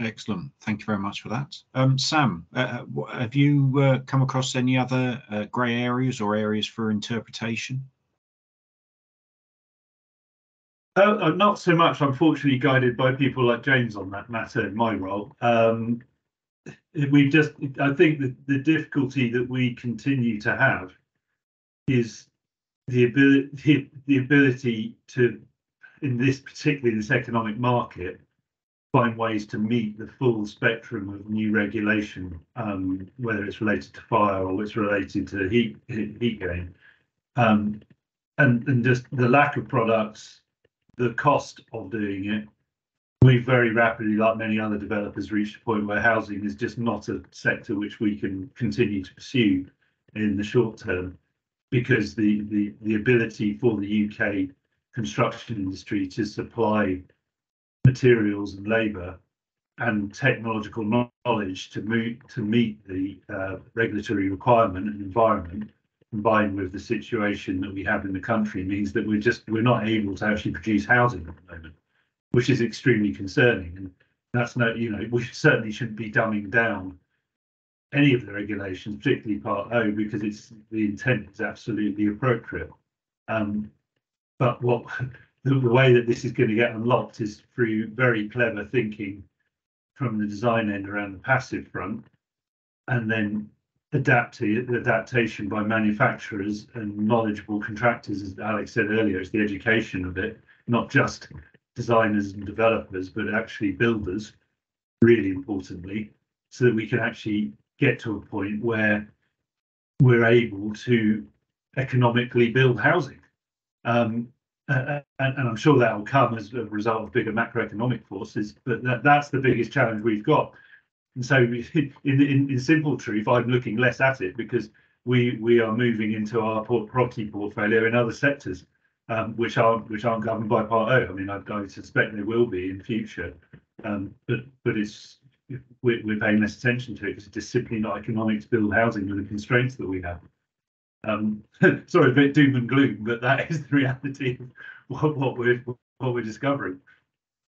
Excellent. Thank you very much for that. Sam, have you come across any other grey areas or areas for interpretation? Not so much, unfortunately, guided by people like James on that matter in my role. I think that the difficulty that we continue to have is the ability to, in this economic market, find ways to meet the full spectrum of new regulation, whether it's related to fire or it's related to heat gain, and just the lack of products, the cost of doing it. We've very rapidly, like many other developers, reached a point where housing is just not a sector which we can continue to pursue in the short term, because the ability for the UK construction industry to supply materials and labour and technological knowledge to meet the regulatory requirement and environment, combined with the situation that we have in the country, means that we're not able to actually produce housing at the moment, which is extremely concerning. And that's we certainly shouldn't be dumbing down any of the regulations, particularly Part O, because the intent is absolutely appropriate. But the way that this is going to get unlocked is through very clever thinking from the design end around the passive front, and then adaptation by manufacturers and knowledgeable contractors. As Alex said earlier, it's the education of it, not just designers and developers, but actually builders, really importantly, so that we can actually get to a point where we're able to economically build housing. And I'm sure that will come as a result of bigger macroeconomic forces, but that's the biggest challenge we've got. And so in simple truth, I'm looking less at it because we are moving into our property portfolio in other sectors, which aren't governed by Part O. I mean, I suspect they will be in future, but we're paying less attention to it because it's just simply not economic to build housing with the constraints that we have. Sorry, a bit doom and gloom, but that is the reality of what we're discovering.